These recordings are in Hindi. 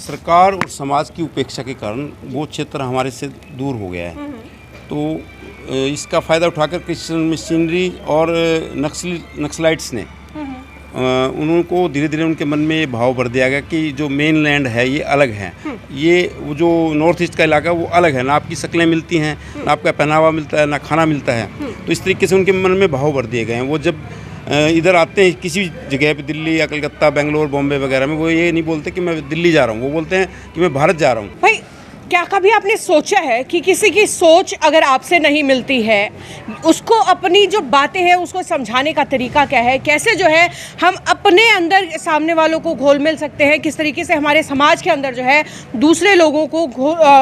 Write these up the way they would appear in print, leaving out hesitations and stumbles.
सरकार और समाज की उपेक्षा के कारण वो क्षेत्र हमारे से दूर हो गया है। तो इसका फ़ायदा उठाकर क्रिश्चियन मिशनरी और नक्सलाइट्स ने उनको धीरे धीरे उनके मन में ये भाव भर दिया गया कि जो मेन लैंड है ये अलग है, ये वो जो नॉर्थ ईस्ट का इलाका वो अलग है, ना आपकी शक्लें मिलती हैं, ना आपका पहनावा मिलता है, ना खाना मिलता है। तो इस तरीके से उनके मन में भाव भर दिए गए हैं। वो जब इधर आते हैं किसी जगह पे, दिल्ली या कलकत्ता, बेंगलोर, बॉम्बे वगैरह में, वो ये नहीं बोलते कि मैं दिल्ली जा रहा हूँ, वो बोलते हैं कि मैं भारत जा रहा हूँ। भाई, क्या कभी आपने सोचा है कि किसी की सोच अगर आपसे नहीं मिलती है, उसको अपनी जो बातें हैं उसको समझाने का तरीका क्या है? कैसे जो है हम अपने अंदर सामने वालों को घोल मिल सकते हैं, किस तरीके से हमारे समाज के अंदर जो है दूसरे लोगों को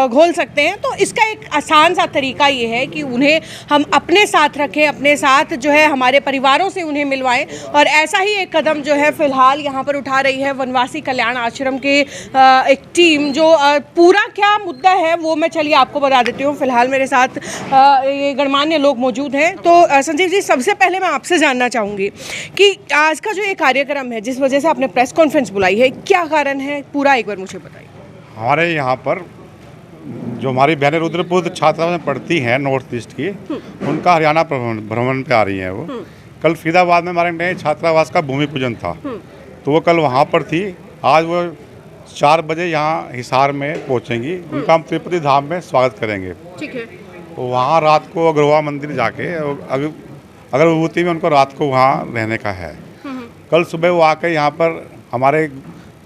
घोल सकते हैं? तो इसका एक आसान सा तरीका ये है कि उन्हें हम अपने साथ रखें, अपने साथ जो है हमारे परिवारों से उन्हें मिलवाएं। और ऐसा ही एक कदम जो है फ़िलहाल यहाँ पर उठा रही है वनवासी कल्याण आश्रम के एक टीम, जो पूरा क्या मुद्दा है वो मैं चलिए आपको बता देती हूँ। फिलहाल मेरे साथ ये गणमान्य लोग मौजूद हैं। तो संजीव जी, सबसे पहले मैं आपसे जानना चाहूँगी कि आज का जो ये कार्यक्रम है, जिस वजह से आपने प्रेस कॉन्फ्रेंस बुलाई है, क्या कारण है पूरा एक बार मुझे बताइए। हमारे यहाँ पर जो हमारी बहनें रुद्रपुर छात्रावास में पढ़ती हैं नॉर्थ ईस्ट की, उनका हरियाणा भ्रमण पे आ रही हैं। वो कल फरीदाबाद में हमारे नए छात्रावास का भूमि पूजन था, तो वो कल वहाँ पर थी। आज वो 4 बजे यहाँ हिसार में पहुँचेंगी। उनका हम तिरुपति धाम में स्वागत करेंगे। ठीक है। तो वहाँ रात को अग्रवा मंदिर जाके अगर विभूति में उनको रात को वहाँ रहने का है। कल सुबह वो आकर यहाँ पर हमारे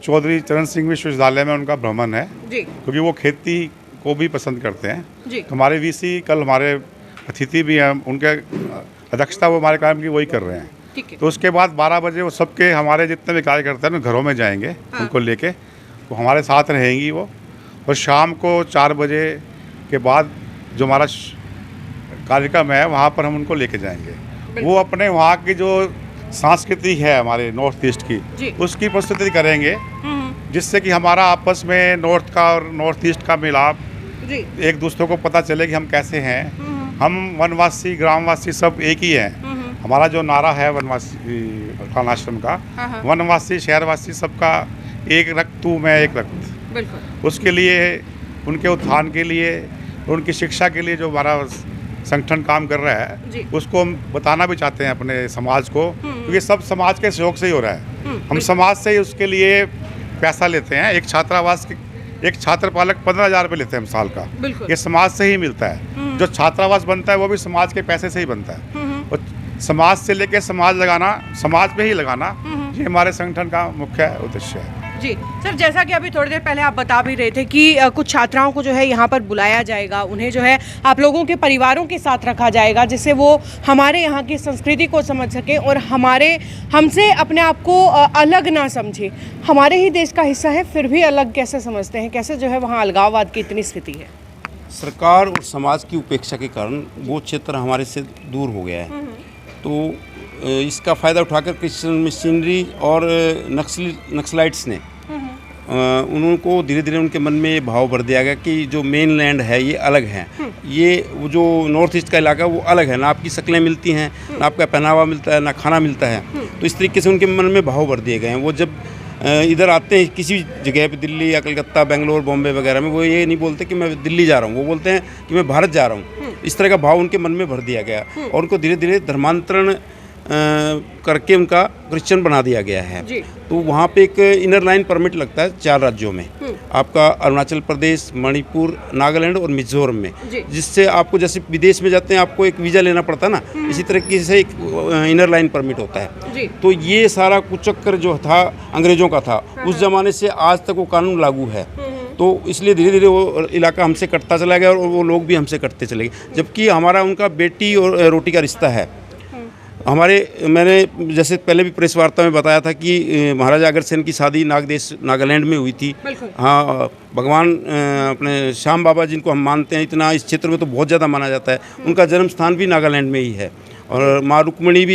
चौधरी चरण सिंह विश्वविद्यालय में उनका भ्रमण है, क्योंकि वो खेती को भी पसंद करते हैं। तो हमारे वीसी कल हमारे अतिथि भी हैं, उनके अध्यक्षता वो हमारे काम की वही कर रहे हैं। तो उसके बाद 12 बजे वो सबके हमारे जितने भी कार्यकर्ता हैं घरों में जाएंगे। उनको लेके तो हमारे साथ रहेंगी वो। और शाम को 4 बजे के बाद जो हमारा कार्यक्रम है वहाँ पर हम उनको लेके जाएंगे। वो अपने वहाँ की जो संस्कृति है हमारे नॉर्थ ईस्ट की, उसकी प्रस्तुति करेंगे, जिससे कि हमारा आपस में नॉर्थ का और नॉर्थ ईस्ट का मिलाप, एक दूसरे को पता चले कि हम कैसे हैं। हम वनवासी ग्रामवासी सब एक ही हैं। हमारा जो नारा है वनवासी कल्याण आश्रम का, वनवासी शहरवासी सबका एक रक्त तू मैं एक रक्त। उसके लिए, उनके उत्थान के लिए, उनकी शिक्षा के लिए जो हमारा संगठन काम कर रहा है, उसको हम बताना भी चाहते हैं अपने समाज को, क्योंकि सब समाज के सहयोग से ही हो रहा है। हम समाज से ही उसके लिए पैसा लेते हैं। एक छात्रावास एक छात्र पालक 15,000 रुपये लेते हैं हम साल का। ये समाज से ही मिलता है। जो छात्रावास बनता है वो भी समाज के पैसे से ही बनता है। और समाज से लेके समाज लगाना, समाज में ही लगाना, ये हमारे संगठन का मुख्य उद्देश्य है। जी सर, जैसा कि अभी थोड़ी देर पहले आप बता भी रहे थे कि कुछ छात्राओं को जो है यहाँ पर बुलाया जाएगा, उन्हें जो है आप लोगों के परिवारों के साथ रखा जाएगा, जिससे वो हमारे यहाँ की संस्कृति को समझ सके और हमसे अपने आप को अलग ना समझे। हमारे ही देश का हिस्सा है, फिर भी अलग कैसे समझते हैं? कैसे जो है वहाँ अलगाववाद की इतनी स्थिति है? सरकार और समाज की उपेक्षा के कारण वो क्षेत्र हमारे से दूर हो गया है। तो इसका फ़ायदा उठाकर क्रिश्चियन मिशनरी और नक्सलाइट्स ने उनको धीरे धीरे उनके मन में ये भाव भर दिया गया कि जो मेन लैंड है ये अलग है, ये वो जो नॉर्थ ईस्ट का इलाका वो अलग है, ना आपकी शक्लें मिलती हैं, ना आपका पहनावा मिलता है, ना खाना मिलता है। तो इस तरीके से उनके मन में भाव भर दिए गए हैं। वो जब इधर आते हैं किसी जगह पे, दिल्ली या कलकत्ता, बेंगलोर, बॉम्बे वगैरह में, वो ये नहीं बोलते कि मैं दिल्ली जा रहा हूँ, वो बोलते हैं कि मैं भारत जा रहा हूँ। इस तरह का भाव उनके मन में भर दिया गया और उनको धीरे धीरे धर्मांतरण करके उनका क्रिश्चियन बना दिया गया है। तो वहाँ पे एक इनर लाइन परमिट लगता है 4 राज्यों में, आपका अरुणाचल प्रदेश, मणिपुर, नागालैंड और मिजोरम में, जिससे आपको जैसे विदेश में जाते हैं आपको एक वीज़ा लेना पड़ता है ना, इसी तरीके से एक इनर लाइन परमिट होता है। तो ये सारा कुचक्कर जो था अंग्रेज़ों का था, उस ज़माने से आज तक वो कानून लागू है। तो इसलिए धीरे धीरे वो इलाका हमसे कटता चला गया और वो लोग भी हमसे कटते चले गए, जबकि हमारा उनका बेटी और रोटी का रिश्ता है। मैंने जैसे पहले भी प्रेस वार्ता में बताया था कि महाराजा अग्रसेन की शादी नागालैंड में हुई थी। हाँ, भगवान अपने श्याम बाबा जिनको हम मानते हैं, इतना इस क्षेत्र में तो बहुत ज़्यादा माना जाता है, उनका जन्म स्थान भी नागालैंड में ही है। और माँ रुक्मणी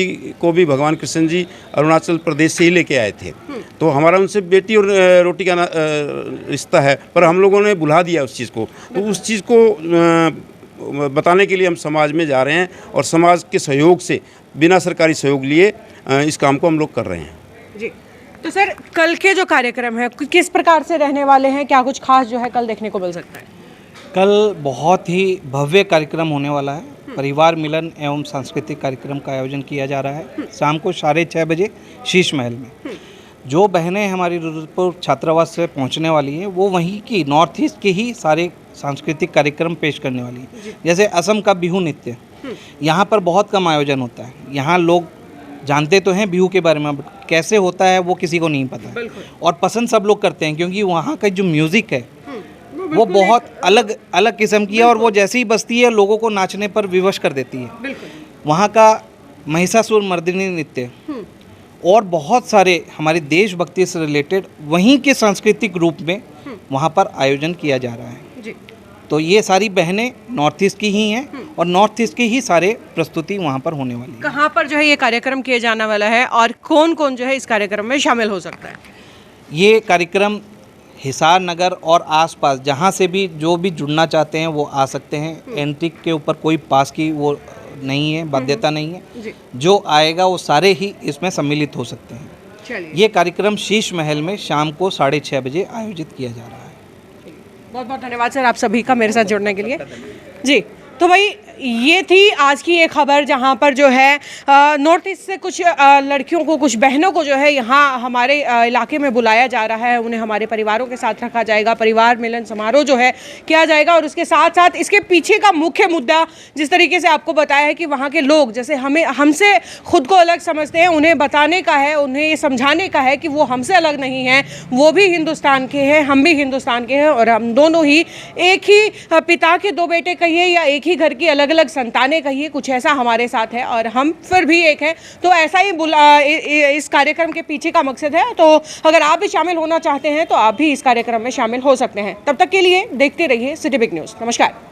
को भी भगवान कृष्ण जी अरुणाचल प्रदेश से ही लेके आए थे। तो हमारा उनसे बेटी और रोटी का रिश्ता है, पर हम लोगों ने भुला दिया उस चीज़ को। तो उस चीज़ को बताने के लिए हम समाज में जा रहे हैं और समाज के सहयोग से, बिना सरकारी सहयोग लिए इस काम को हम लोग कर रहे हैं। जी, तो सर कल के जो कार्यक्रम है किस प्रकार से रहने वाले हैं, क्या कुछ खास जो है कल देखने को मिल सकता है? कल बहुत ही भव्य कार्यक्रम होने वाला है। परिवार मिलन एवं सांस्कृतिक कार्यक्रम का आयोजन किया जा रहा है शाम को 6:30 बजे शीश महल में। जो बहनें हमारी रुद्रपुर छात्रावास से पहुंचने वाली हैं वो वहीं की नॉर्थ ईस्ट के ही सारे सांस्कृतिक कार्यक्रम पेश करने वाली हैं। जैसे असम का बिहू नृत्य यहाँ पर बहुत कम आयोजन होता है। यहाँ लोग जानते तो हैं बिहू के बारे में, कैसे होता है वो किसी को नहीं पता है। और पसंद सब लोग करते हैं क्योंकि वहाँ का जो म्यूज़िक है वो बहुत अलग अलग किस्म की है और वो जैसे ही बजती है लोगों को नाचने पर विवश कर देती है। वहाँ का महिषासुर मर्दिनी नृत्य और बहुत सारे हमारे देशभक्ति से रिलेटेड वहीं के सांस्कृतिक रूप में वहाँ पर आयोजन किया जा रहा है। तो ये सारी बहनें नॉर्थ ईस्ट की ही हैं और नॉर्थ ईस्ट के ही सारे प्रस्तुति वहाँ पर होने वाली है। कहाँ पर जो है ये कार्यक्रम किया जाने वाला है और कौन कौन जो है इस कार्यक्रम में शामिल हो सकता है? ये कार्यक्रम हिसार नगर और आसपास जहाँ से भी जो भी जुड़ना चाहते हैं वो आ सकते हैं। एंट्री के ऊपर कोई पास की वो नहीं है, बाध्यता नहीं है। जो आएगा वो सारे ही इसमें सम्मिलित हो सकते हैं। ये कार्यक्रम शीश महल में शाम को 6:30 बजे आयोजित किया जा रहा है। बहुत बहुत धन्यवाद सर आप सभी का मेरे साथ जुड़ने के लिए। जी तो भाई ये थी आज की एक खबर जहाँ पर जो है नॉर्थ ईस्ट से कुछ लड़कियों को, कुछ बहनों को जो है यहाँ हमारे इलाके में बुलाया जा रहा है। उन्हें हमारे परिवारों के साथ रखा जाएगा, परिवार मिलन समारोह जो है किया जाएगा। और उसके साथ साथ इसके पीछे का मुख्य मुद्दा जिस तरीके से आपको बताया है कि वहाँ के लोग जैसे हमसे खुद को अलग समझते हैं, उन्हें बताने का है, उन्हें ये समझाने का है कि वो हमसे अलग नहीं हैं, वो भी हिंदुस्तान के हैं, हम भी हिंदुस्तान के हैं और हम दोनों ही एक ही पिता के दो बेटे कहिए या एक ही घर की अलग अलग संतानें कहिए, कुछ ऐसा हमारे साथ है और हम फिर भी एक हैं। तो ऐसा ही इस कार्यक्रम के पीछे का मकसद है। तो अगर आप भी शामिल होना चाहते हैं तो आप भी इस कार्यक्रम में शामिल हो सकते हैं। तब तक के लिए देखते रहिए सिटी बिग न्यूज़। नमस्कार।